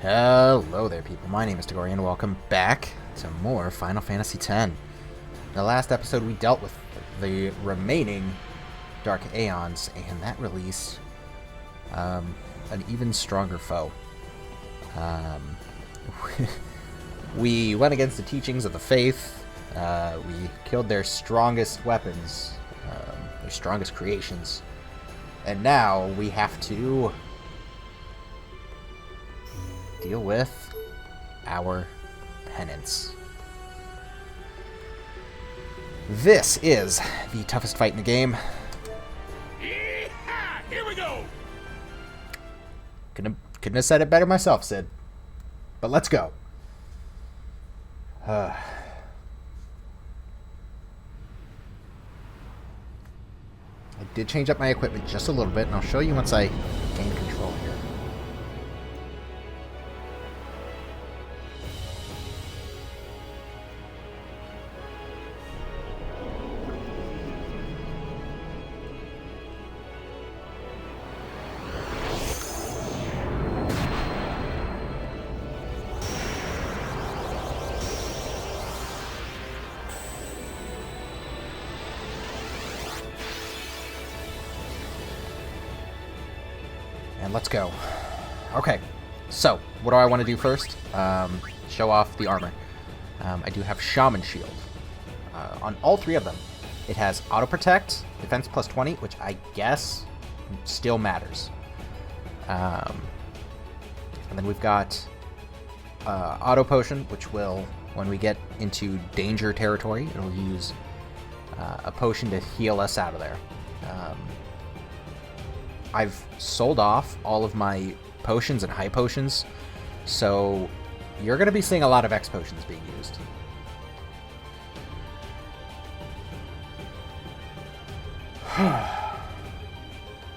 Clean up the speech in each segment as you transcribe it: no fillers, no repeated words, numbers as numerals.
Hello there, people. My name is Tagori, and welcome back to more Final Fantasy X. In the last episode, we dealt with the remaining Dark Aeons, and that released an even stronger foe. We went against the teachings of the Faith. We killed their strongest weapons, their strongest creations, and now we have to deal with our penance. This is the toughest fight in the game. Yeehaw! Here we go! Couldn't have said it better myself, Sid. But let's go. I did change up my equipment just a little bit, and I'll show you once I gain control here. And let's go. Okay, so what do I want to do first? Show off the armor. I do have Shaman Shield. On all three of them, it has Auto Protect, Defense plus 20, which I guess still matters. And then we've got Auto Potion, which will, when we get into danger territory, it'll use a potion to heal us out of there. I've sold off all of my potions and high potions, so you're going to be seeing a lot of X potions being used.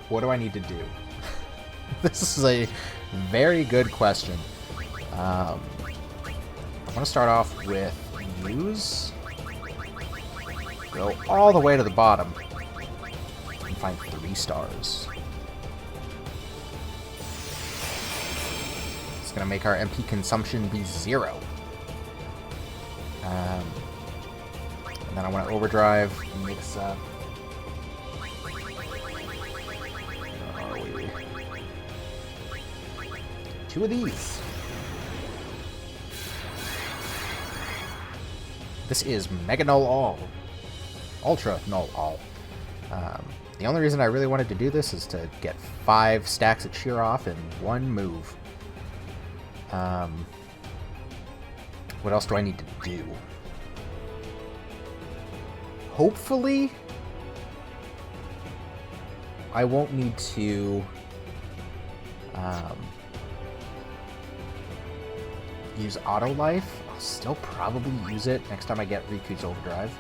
What do I need to do? This is a very good question. I want to start off with use. Go all the way to the bottom and find 3 stars. It's going to make our MP consumption be 0. And then I want to overdrive, mix up. Where are we? 2 of these. This is Mega Null All. Ultra Null All. The only reason I really wanted to do this is to get 5 stacks of cheer off in one move. What else do I need to do? Hopefully, I won't need to use Auto Life. I'll still probably use it next time I get Riku's Overdrive.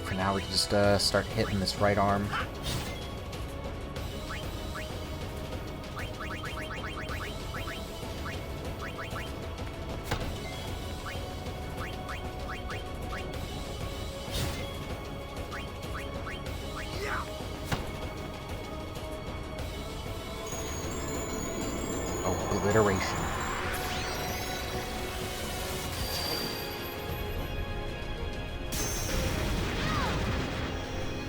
For now, we can just start hitting this right arm. Obliteration.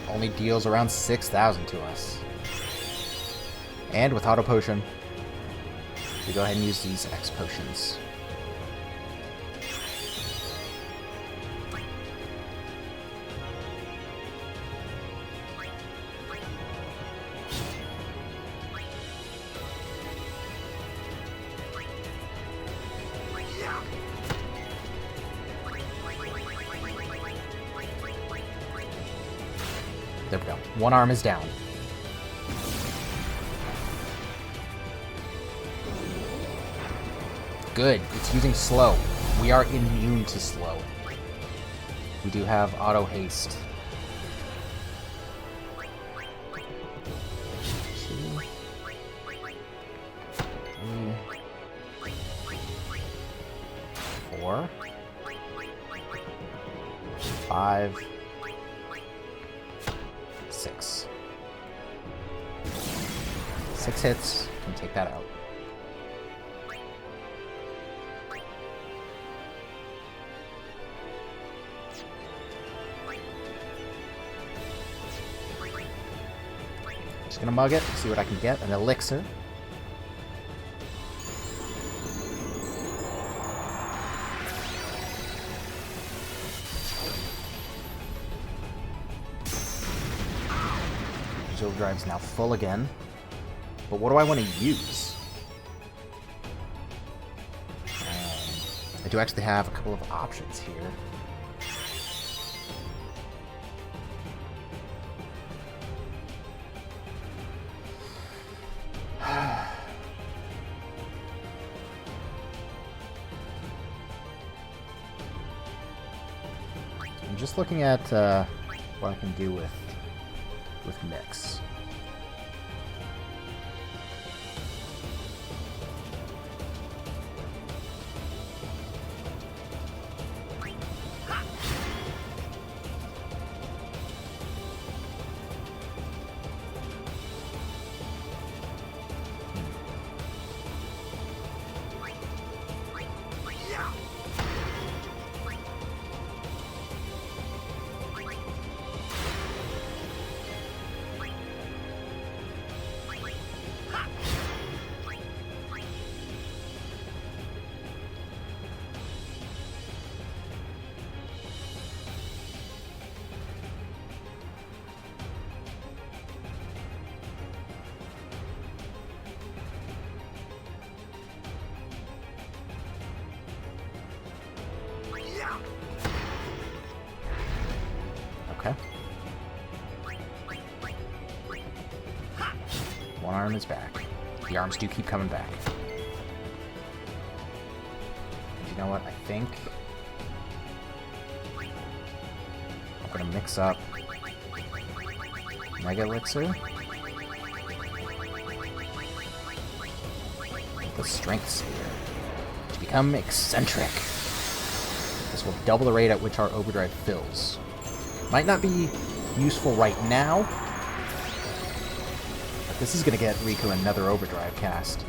Only deals around 6,000 to us. And with Auto Potion, we go ahead and use these X potions. There we go. One arm is down. Good. It's using slow. We are immune to slow. We do have auto haste. 2, 3, 4, 5, 6. 6 hits, can take that out. Just gonna mug it, see what I can get. An elixir. Overdrive's now full again. But what do I want to use? I do actually have a couple of options here. I'm just looking at what I can do with Nyx. Okay. One arm is back. The arms do keep coming back. And you know what? I think I'm gonna mix up Mega Elixir with the Strength Sphere to become eccentric. This will double the rate at which our overdrive fills. Might not be useful right now, but this is going to get Riku another overdrive cast.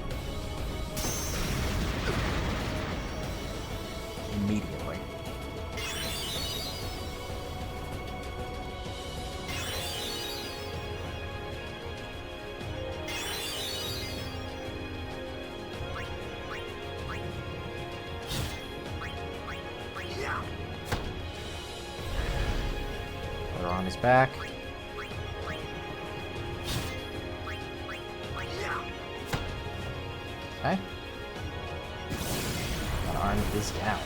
Immediately. On his back. Okay. One arm is down.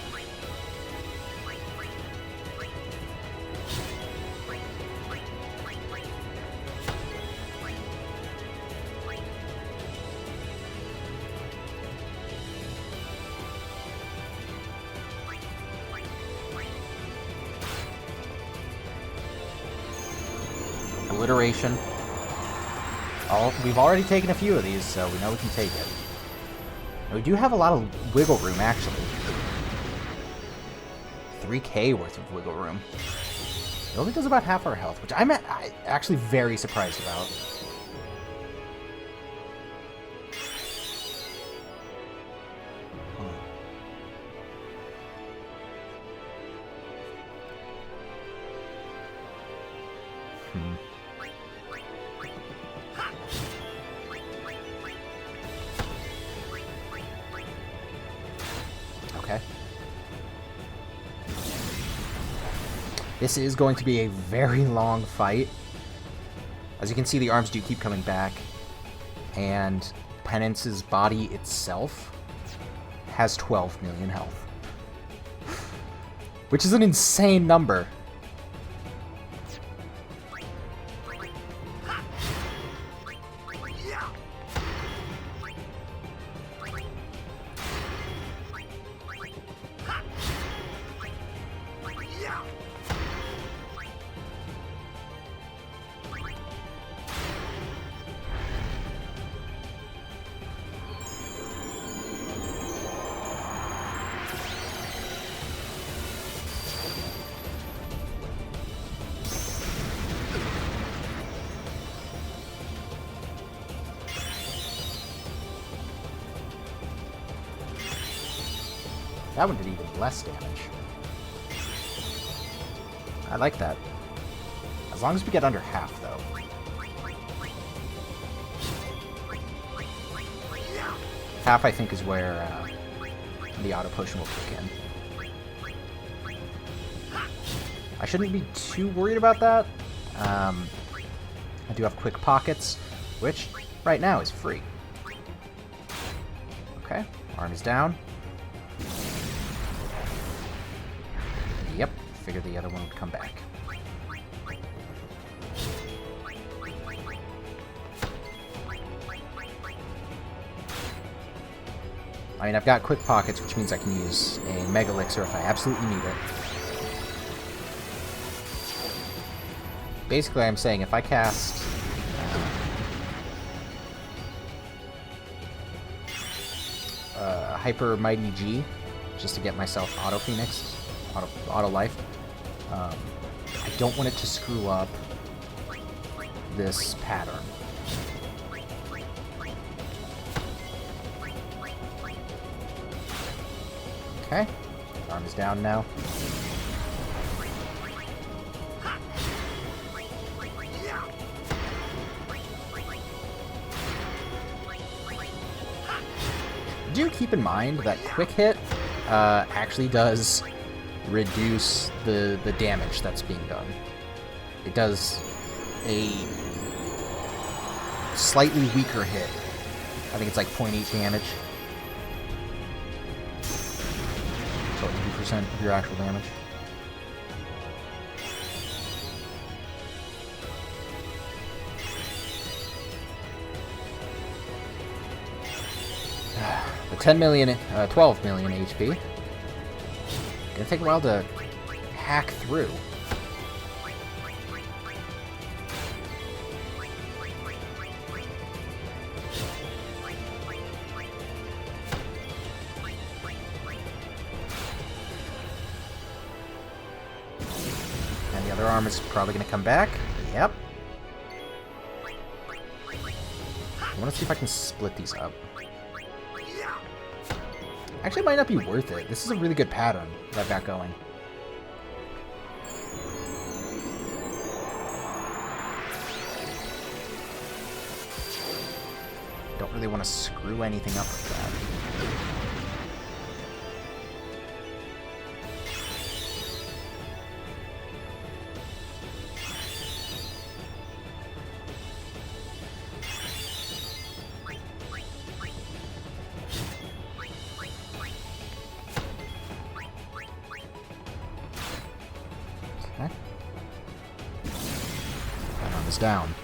Alliteration. We've already taken a few of these, so we know we can take it. And we do have a lot of wiggle room, actually. 3k worth of wiggle room. It only does about half our health, which I'm actually very surprised about. Okay. This is going to be a very long fight. As you can see, the arms do keep coming back, and Penance's body itself has 12 million health, which is an insane number. That one did even less damage. I like that. As long as we get under half, though. Half, I think, is where the auto potion will kick in. I shouldn't be too worried about that. I do have quick pockets, which right now is free. Okay, arm is down. Yep, figured the other one would come back. I mean, I've got quick pockets, which means I can use a Mega Elixir if I absolutely need it. Basically, I'm saying if I cast Hyper Mighty G, just to get myself Auto Phoenix, Auto Life, I don't want it to screw up this pattern. Okay, arm is down now. Do keep in mind that quick hit actually does reduce the damage that's being done. It does a slightly weaker hit. I think it's like 0.8 damage. So 80% of your actual damage. The 12 million HP. Gonna take a while to hack through. And the other arm is probably gonna come back. Yep. I wanna see if I can split these up. Actually, it might not be worth it. This is a really good pattern that I've got going. Don't really want to screw anything up with that. That arm is down.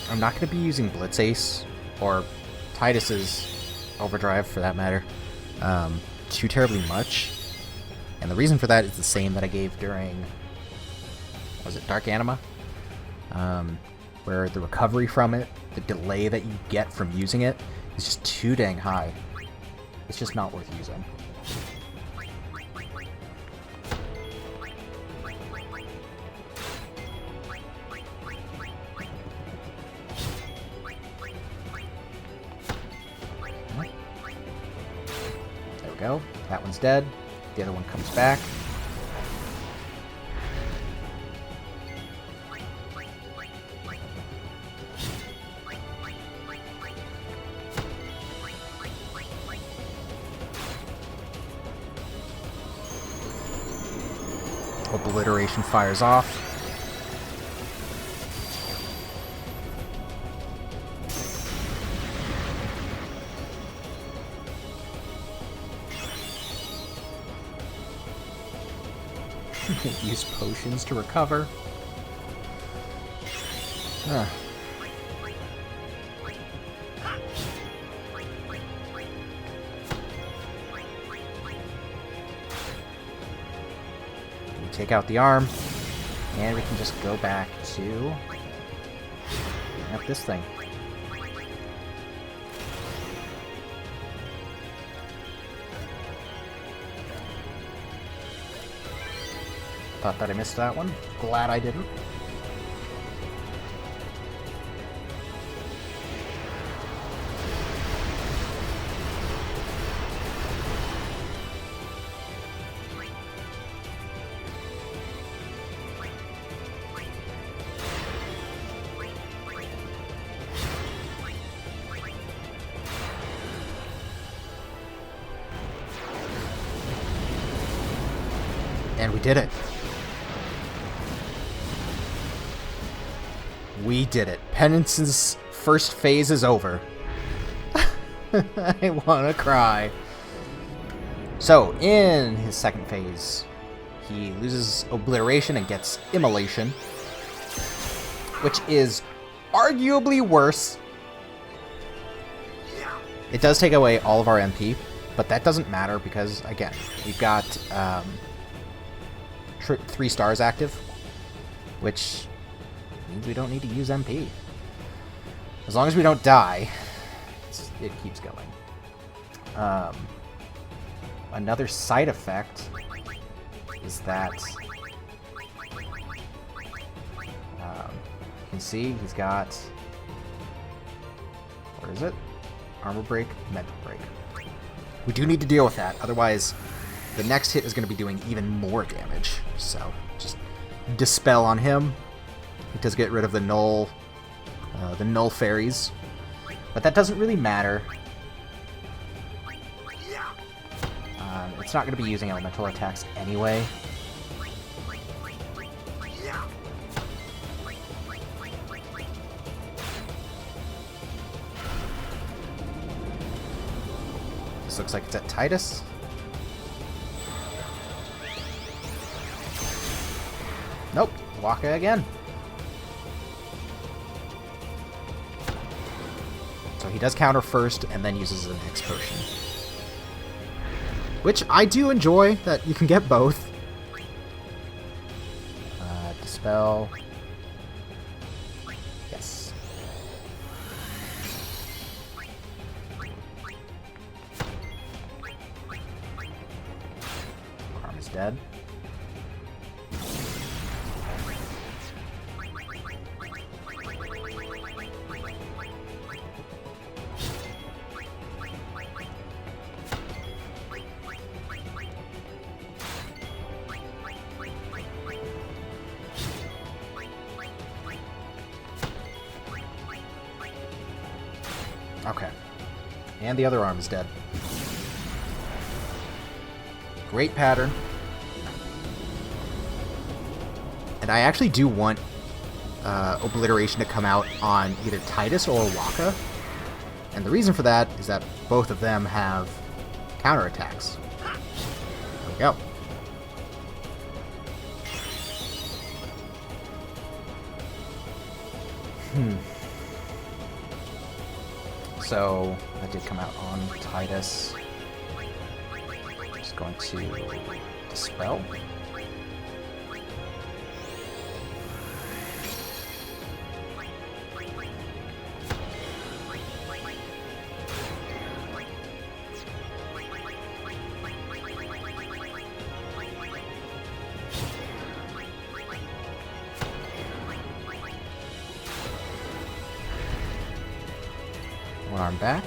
I'm not going to be using Blitz Ace, or Tidus's Overdrive for that matter, too terribly much. And the reason for that is the same that I gave during, was it Dark Anima? Where the recovery from it, the delay that you get from using it, is just too dang high. It's just not worth using. Go. That one's dead. The other one comes back. Obliteration fires off. Use potions to recover. Huh. We take out the arm, and we can just go back to this thing. Thought that I missed that one. Glad I didn't. And we did it. We did it. Penance's first phase is over. I wanna cry. So, in his second phase, he loses Obliteration and gets Immolation, which is arguably worse. It does take away all of our MP, but that doesn't matter because, again, we've got 3 stars active, which means we don't need to use MP. As long as we don't die, it keeps going. Another side effect is that you can see he's got, what is it? Armor break, mental break. We do need to deal with that, otherwise the next hit is going to be doing even more damage. So just dispel on him. It does get rid of the null fairies, but that doesn't really matter. It's not going to be using elemental attacks anyway. This looks like it's at Tidus. Nope, Wakka again. So he does counter first and then uses an X potion. Which I do enjoy, that you can get both. Dispel. Yes. Karma's dead. Okay. And the other arm is dead. Great pattern. And I actually do want Obliteration to come out on either Tidus or Wakka. And the reason for that is that both of them have counterattacks. There we go. So that did come out on Tidus. Just going to dispel. One arm back.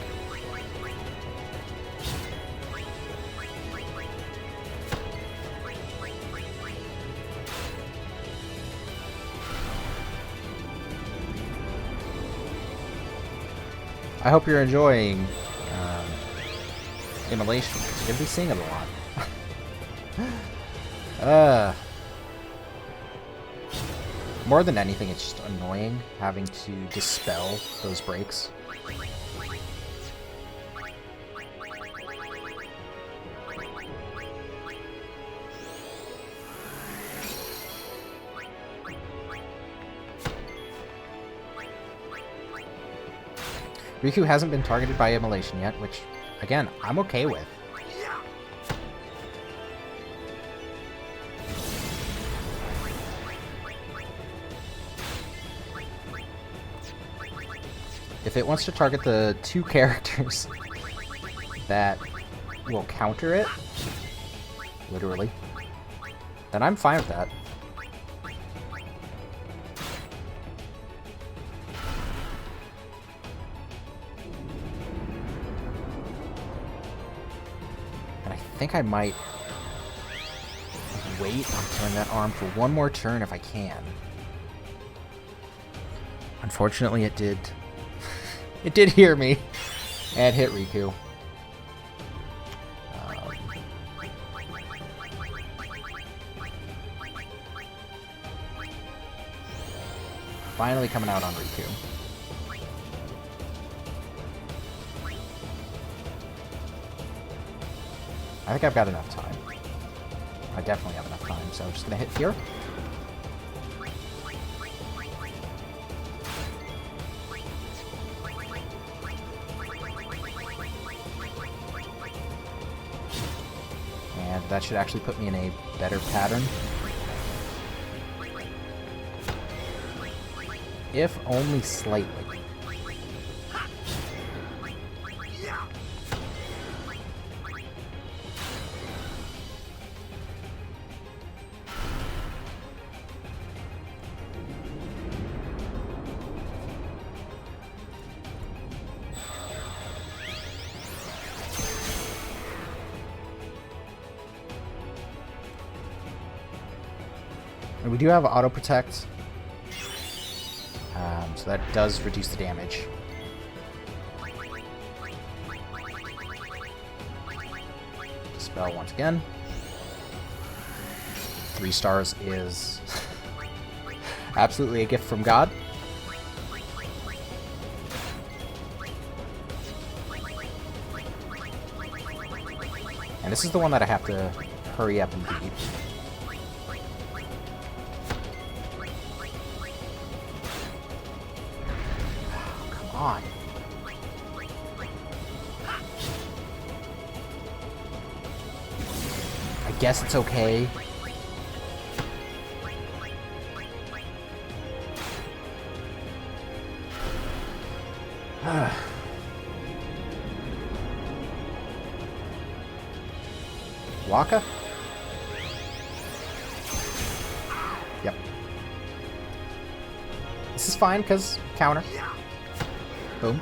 I hope you're enjoying Immolation, because you're going to be seeing it a lot. More than anything, it's just annoying having to dispel those breaks. Riku hasn't been targeted by Immolation yet, which, again, I'm okay with. If it wants to target the 2 characters that will counter it, literally, then I'm fine with that. And I think I might wait on killing that arm for one more turn if I can. Unfortunately, it did. It did hear me and hit Riku. Finally coming out on Riku. I think I've got enough time. I definitely have enough time, so I'm just gonna hit here. And that should actually put me in a better pattern. If only slightly. And we do have auto protect. So that does reduce the damage. Spell once again. 3 stars is absolutely a gift from God. And this is the one that I have to hurry up and beat. On. I guess it's okay. Waka? Yep. This is fine, because counter. Boom.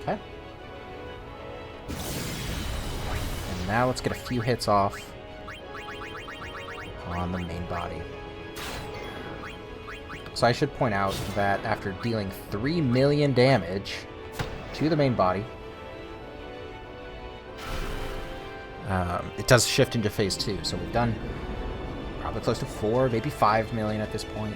Okay. And now let's get a few hits off on the main body. So I should point out that after dealing 3 million damage to the main body, it does shift into phase 2. So we've done probably close to 4, maybe 5 million at this point.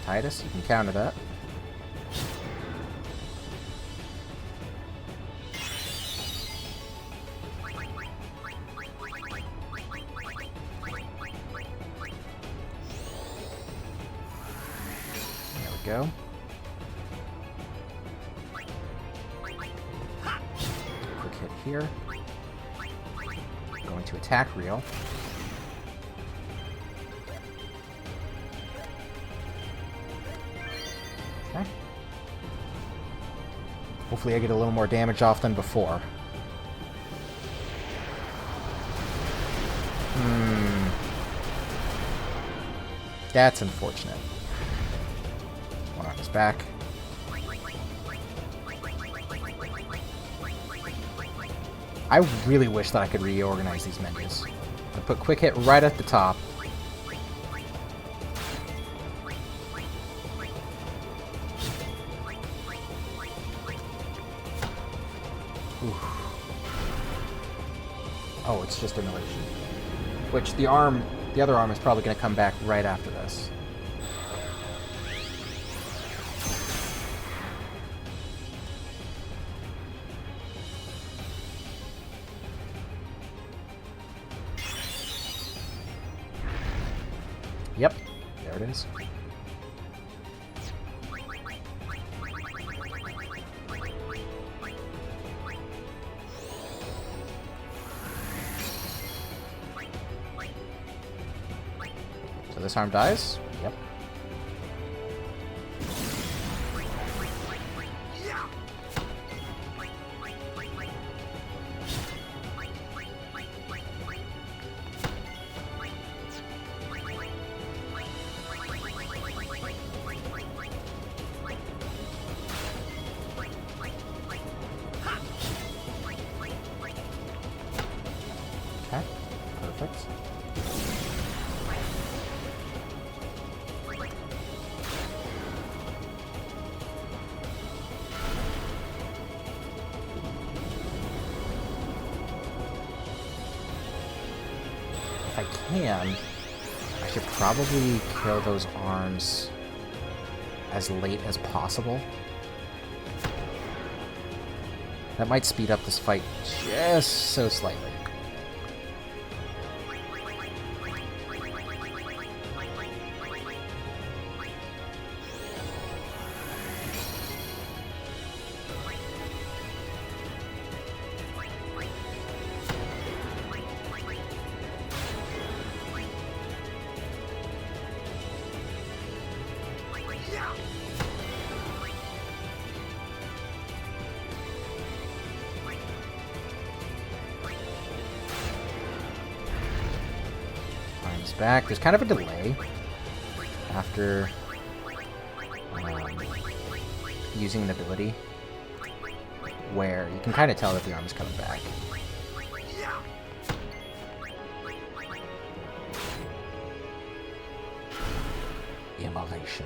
Titus, you can counter that. There we go. Quick hit here. Going to attack Reel. Okay. Hopefully I get a little more damage off than before. That's unfortunate. One on his back. I really wish that I could reorganize these menus. I put quick hit right at the top. Oof. Oh, it's just immolation. Which the other arm is probably going to come back right after this. Yep, there it is. So this arm dies? Yep. Okay, perfect. If I can, I should probably kill those arms as late as possible. That might speed up this fight just so slightly. Back. There's kind of a delay after using an ability where you can kind of tell that the arm is coming back. Immolation.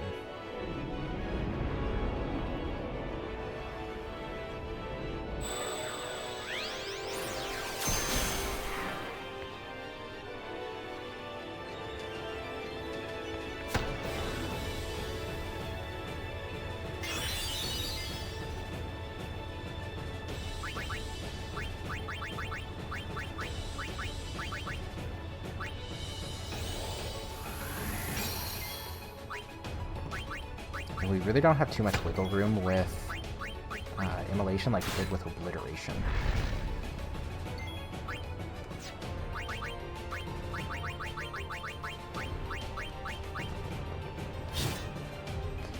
We really don't have too much wiggle room with immolation like we did with obliteration.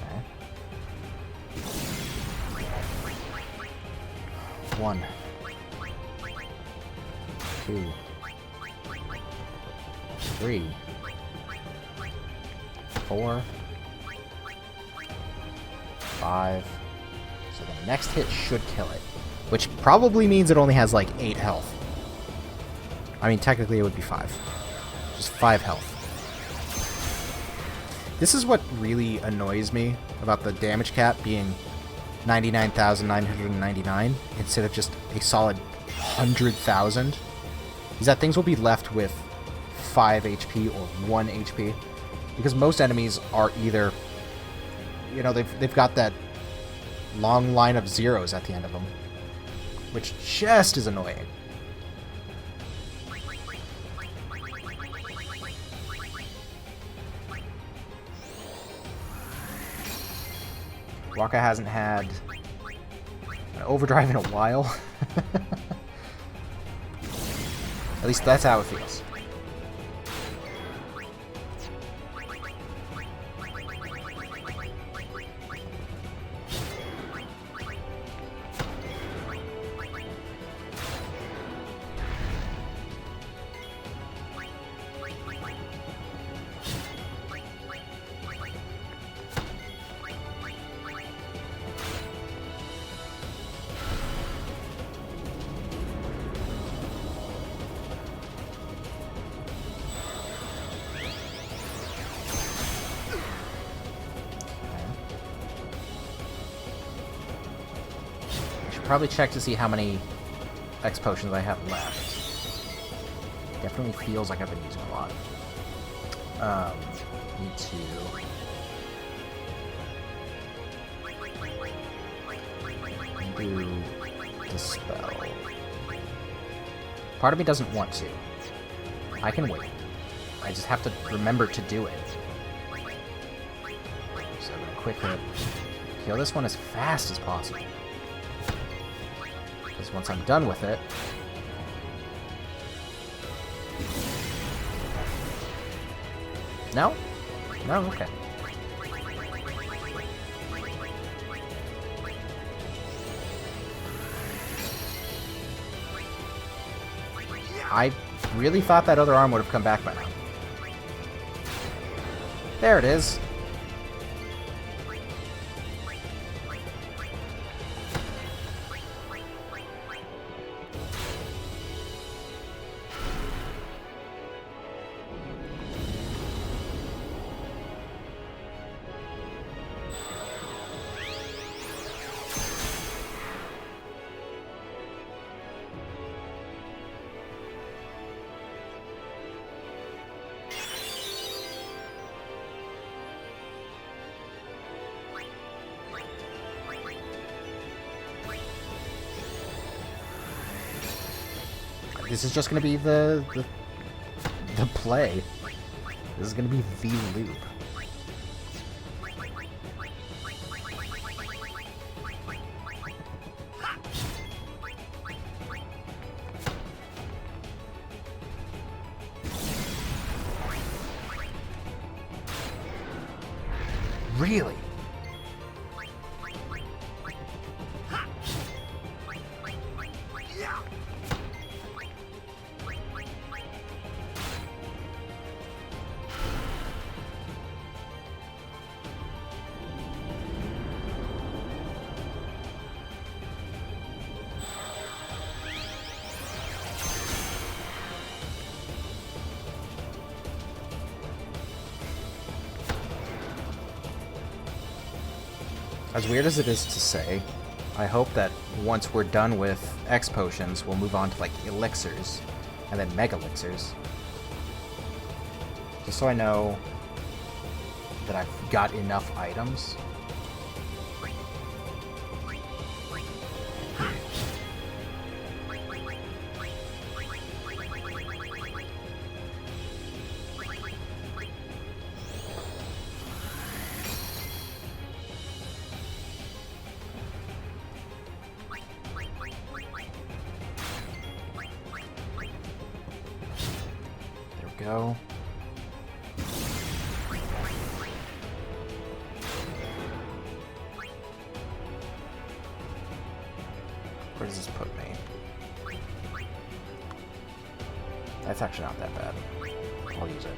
Okay. 1, 2, 3, 4, 5. So the next hit should kill it, which probably means it only has like 8 health. I mean, technically it would be 5. Just 5 health. This is what really annoys me about the damage cap being 99,999 instead of just a solid 100,000. Is that things will be left with 5 HP or 1 HP. Because most enemies are either, you know, they've got that long line of zeros at the end of them, which just is annoying. Wakka hasn't had an overdrive in a while. At least that's how it feels. probably check to see how many X potions I have left. Definitely feels like I've been using a lot. Need to... do Dispel. Part of me doesn't want to. I can wait. I just have to remember to do it. So I'm gonna quick hit. Kill this one as fast as possible. Because once I'm done with it... No? No? Okay. I really thought that other arm would have come back by now. There it is. This is just going to be the play. This is going to be the loop. Really? As weird as it is to say, I hope that once we're done with X potions, we'll move on to like elixirs and then mega elixirs. Just so I know that I've got enough items. Go. Where does this put me? That's actually not that bad. I'll use it.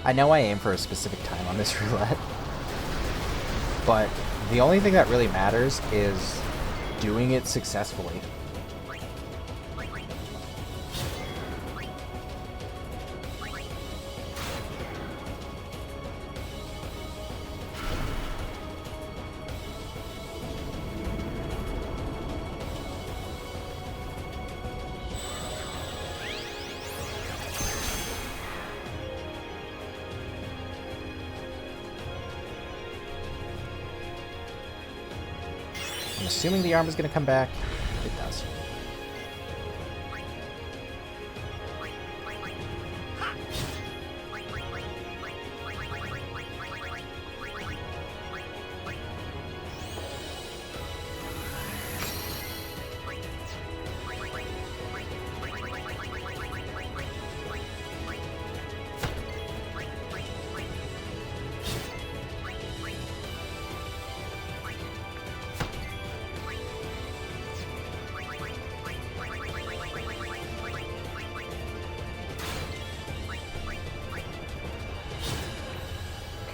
I know I aim for a specific time on this roulette, but the only thing that really matters is doing it successfully. I'm assuming the arm is going to come back. It does.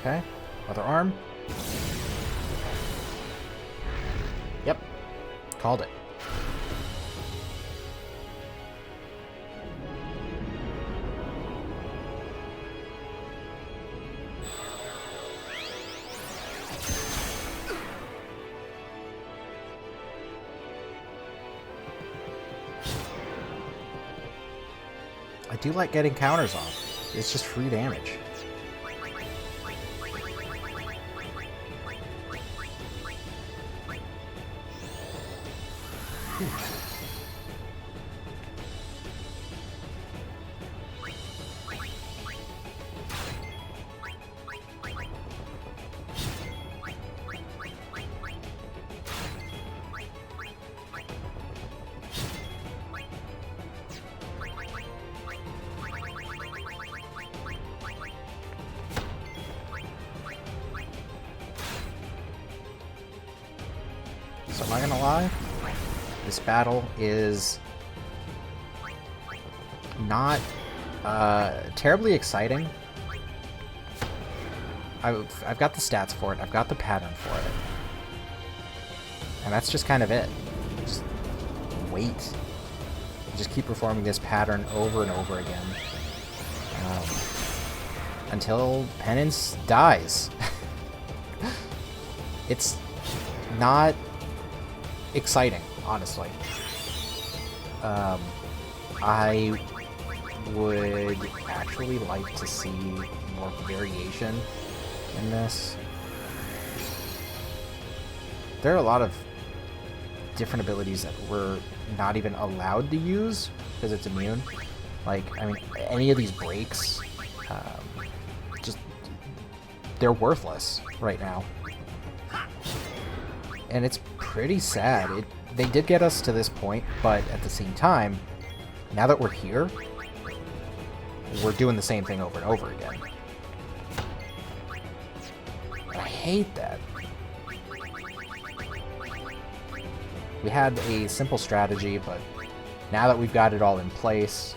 Okay, other arm. Yep, called it. do like getting counters off. It's just free damage. Whew. So am I gonna lie? This battle is not terribly exciting. I've got the stats for it. I've got the pattern for it. And that's just kind of it. Just wait. Just keep performing this pattern over and over again. Until Penance dies. It's not exciting, honestly. I would actually like to see more variation in this. There are a lot of different abilities that we're not even allowed to use because it's immune. Like, I mean, any of these breaks, just, they're worthless right now. And it's pretty sad. They did get us to this point, but at the same time, now that we're here, we're doing the same thing over and over again. I hate that. We had a simple strategy, but now that we've got it all in place,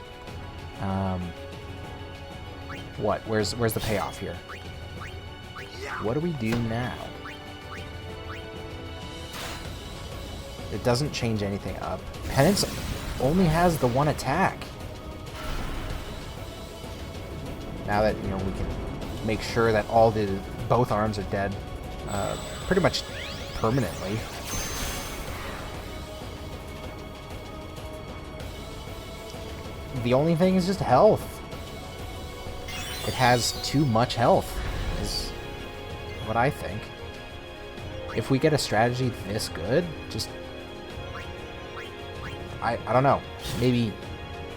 what? Where's the payoff here? What do we do now? It doesn't change anything up. Penance only has the one attack. Now that, you know, we can make sure that both arms are dead, pretty much permanently. The only thing is just health. It has too much health, is what I think. If we get a strategy this good, just... I don't know. Maybe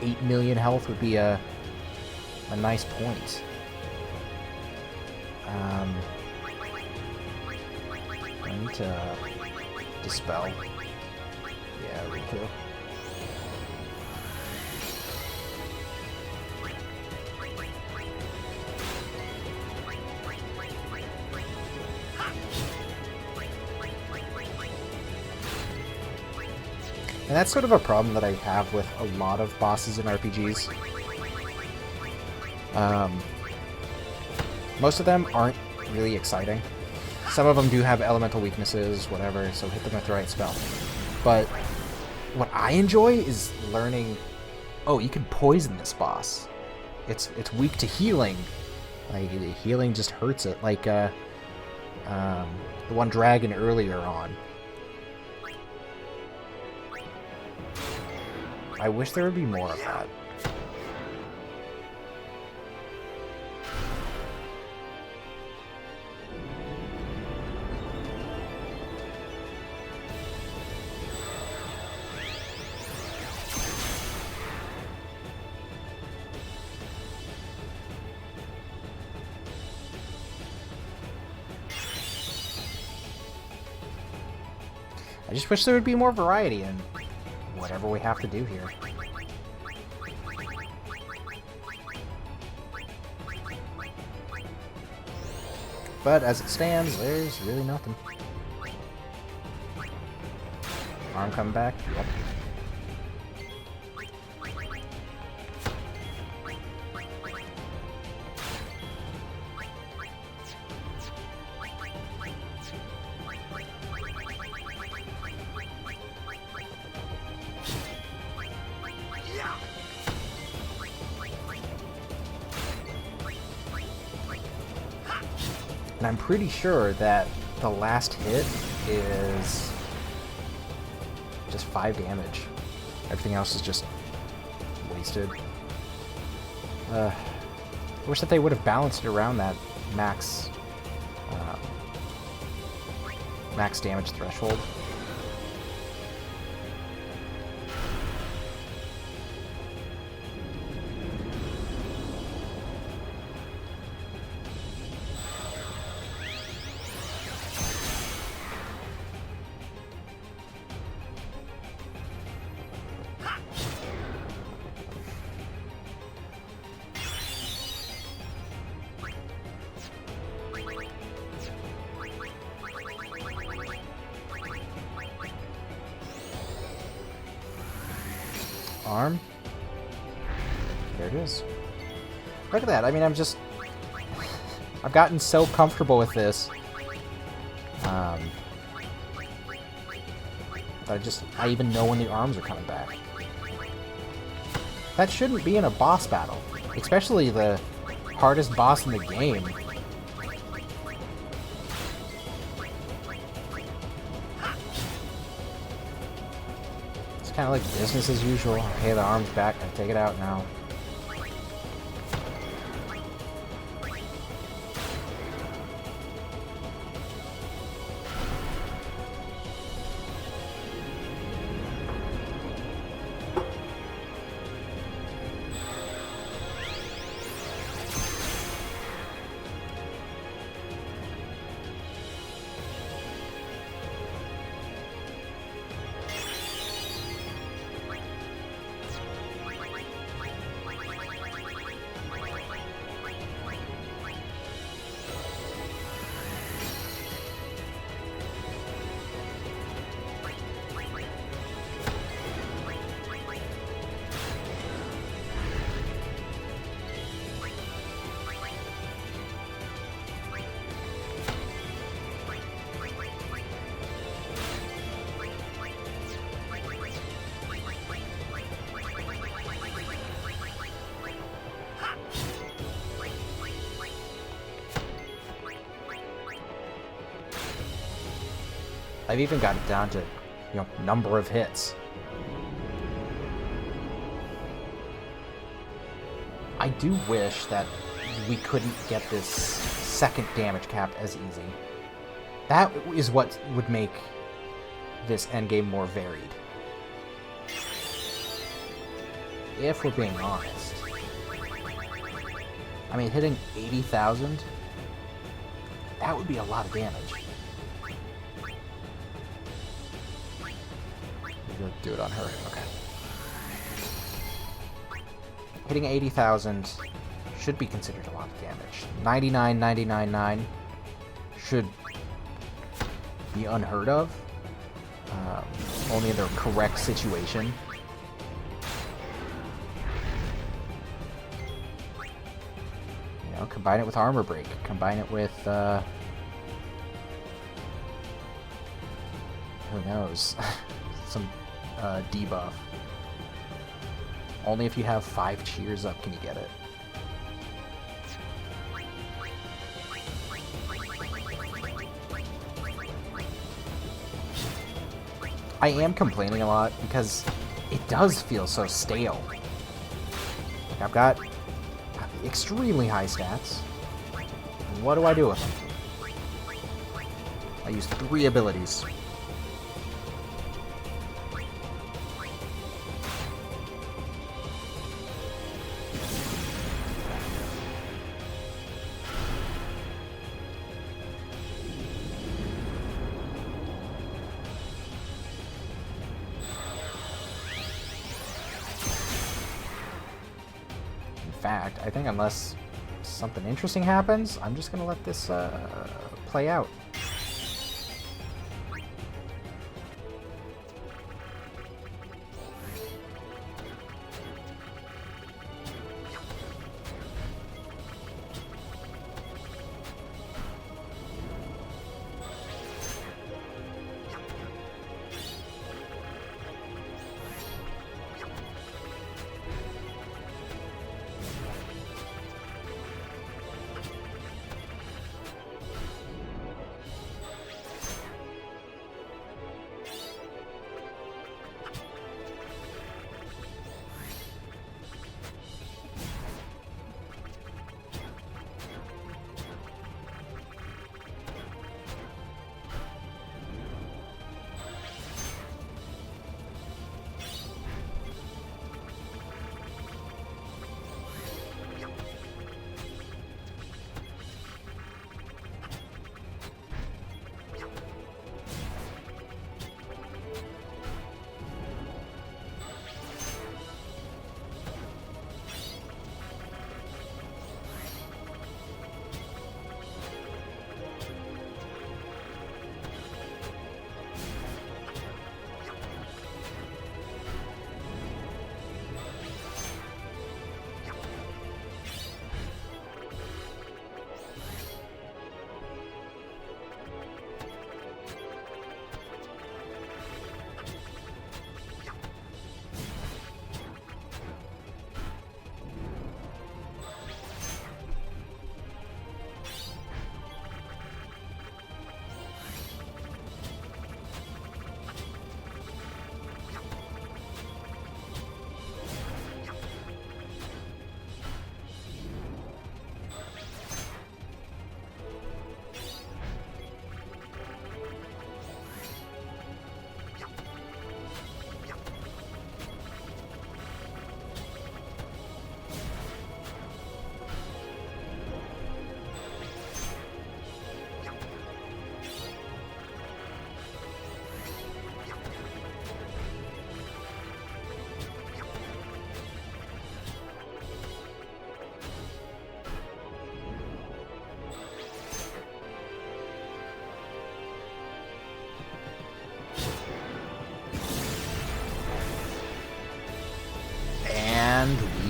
8 million health would be a nice point. I need to dispel. Yeah, Riku. And that's sort of a problem that I have with a lot of bosses in RPGs. Most of them aren't really exciting. Some of them do have elemental weaknesses, whatever, so hit them with the right spell. But what I enjoy is learning, oh, you can poison this boss. It's weak to healing. Like, healing just hurts it. Like the one dragon earlier on. I wish there would be more of that. I just wish there would be more variety in whatever we have to do here. But as it stands, there's really nothing. Arm coming back? Yep. And I'm pretty sure that the last hit is just 5 damage. Everything else is just wasted. I wish that they would have balanced it around that max max damage threshold. Arm. There it is. Look at that. I mean, I've gotten so comfortable with this. That I even know when the arms are coming back. That shouldn't be in a boss battle. Especially the hardest boss in the game. Kind of like business as usual. Hey, the arm's back. I take it out now. I've even got it down to, number of hits. I do wish that we couldn't get this second damage cap as easy. That is what would make this endgame more varied. If we're being honest. I mean, hitting 80,000, that would be a lot of damage. Do it on her. Okay. Hitting 80,000 should be considered a lot of damage. 99,999 should be unheard of. Only in the correct situation. Combine it with armor break. Combine it with who knows? Some debuff. Only if you have 5 cheers up can you get it. I am complaining a lot because it does feel so stale. Like I've got extremely high stats. What do I do with them? I use 3 abilities. I think unless something interesting happens, I'm just gonna let this play out.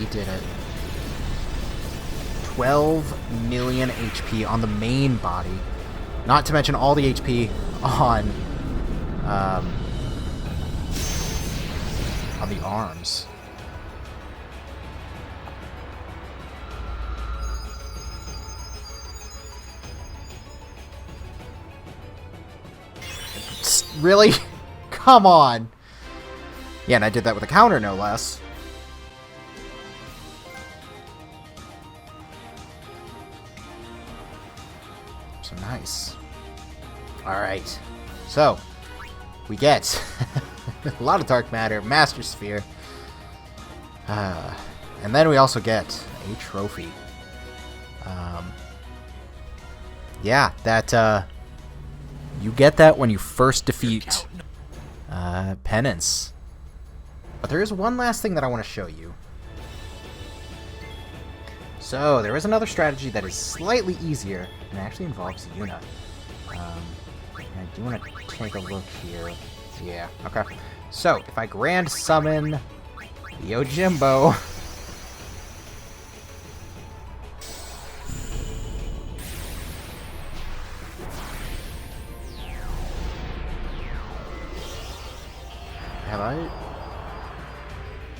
We did it. 12 million HP on the main body. Not to mention all the HP on the arms. Really? Come on. Yeah, and I did that with a counter, no less. So nice. Alright. So, we get a lot of dark matter, Master Sphere. And then we also get a trophy. Yeah, that, you get that when you first defeat Penance. But there is one last thing that I want to show you. So, there is another strategy that is slightly easier, and it actually involves Yuna. I do want to take a look here. Yeah, okay. So, if I Grand Summon Yojimbo...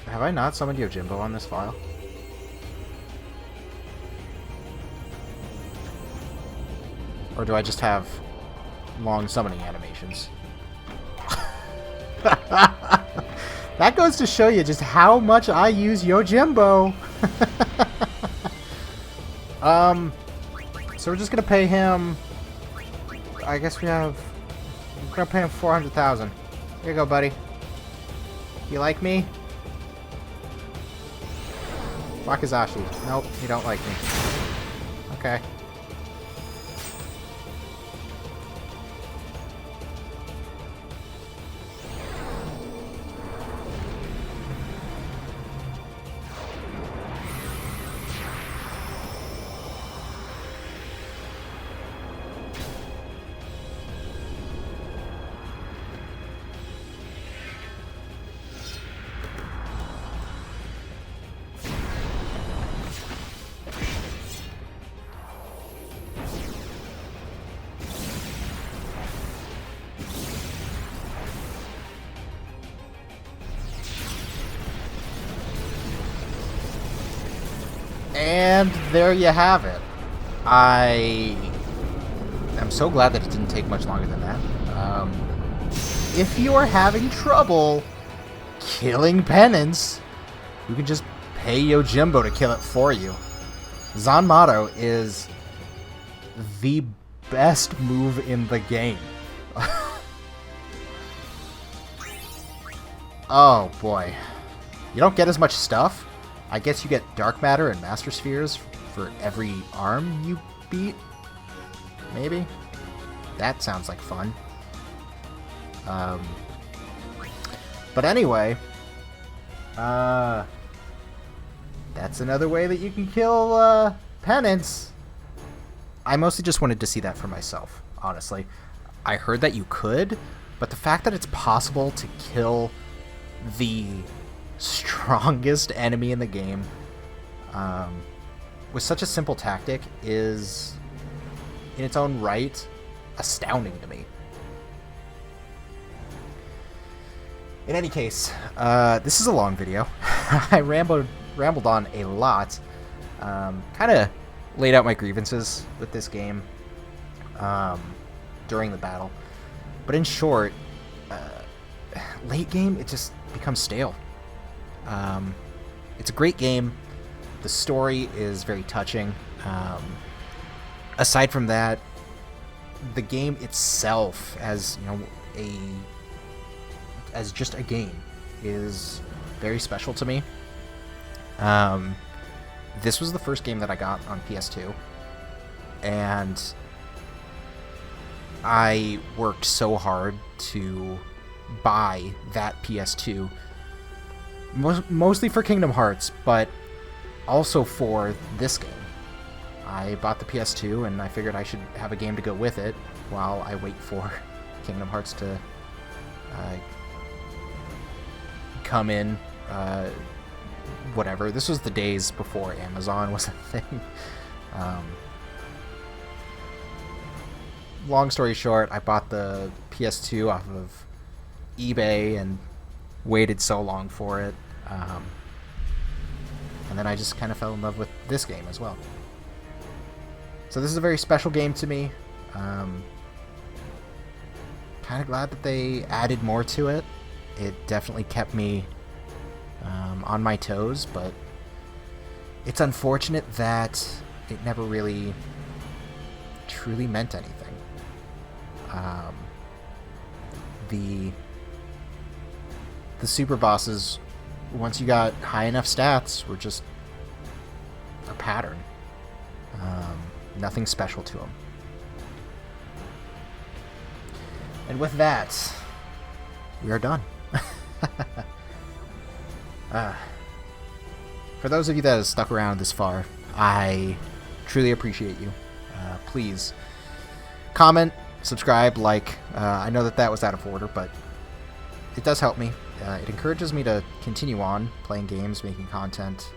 Have I not summoned Yojimbo on this file? Or do I just have long summoning animations? That goes to show you just how much I use Yojimbo. So we're just gonna pay him. I guess we're gonna pay him 400,000. Here you go, buddy. You like me? Wakizashi. Nope, you don't like me. Okay. And there you have it. I am so glad that it didn't take much longer than that. If you are having trouble killing Penance, you can just pay Yojimbo to kill it for you. Zanmato is the best move in the game. Oh boy. You don't get as much stuff. I guess you get Dark Matter and Master Spheres for every arm you beat? Maybe? That sounds like fun. But anyway, that's another way that you can kill Penance. I mostly just wanted to see that for myself, honestly. I heard that you could, but the fact that it's possible to kill the strongest enemy in the game with such a simple tactic is, in its own right, astounding to me. In any case, this is a long video. I rambled on a lot. Kind of laid out my grievances with this game during the battle. But in short, late game, it just becomes stale. It's a great game. The story is very touching. Aside from that, the game itself, as you know, as just a game, is very special to me. This was the first game that I got on PS2, and I worked so hard to buy that PS2, mostly for Kingdom Hearts, but also for this game. I bought the PS2, and I figured I should have a game to go with it while I wait for Kingdom Hearts to come in whatever. This was the days before Amazon was a thing. Long story short, I bought the PS2 off of eBay and waited so long for it. And then I just kind of fell in love with this game as well. So this is a very special game to me. Kind of glad that they added more to it. It definitely kept me on my toes, but it's unfortunate that it never really truly meant anything. The super bosses, once you got high enough stats, were just a pattern. Nothing special to them. And with that, we are done. For those of you that have stuck around this far, I truly appreciate you. Please comment, subscribe, like. I know that was out of order, but it does help me. It encourages me to continue on playing games, making content,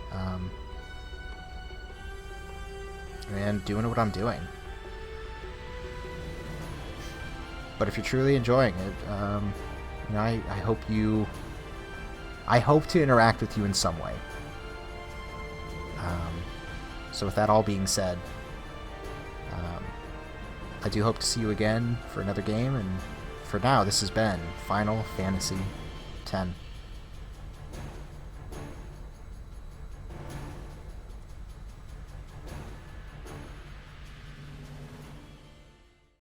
and doing what I'm doing. But if you're truly enjoying it, I hope to interact with you in some way. So with that all being said, I do hope to see you again for another game, and for now, this has been Final Fantasy X.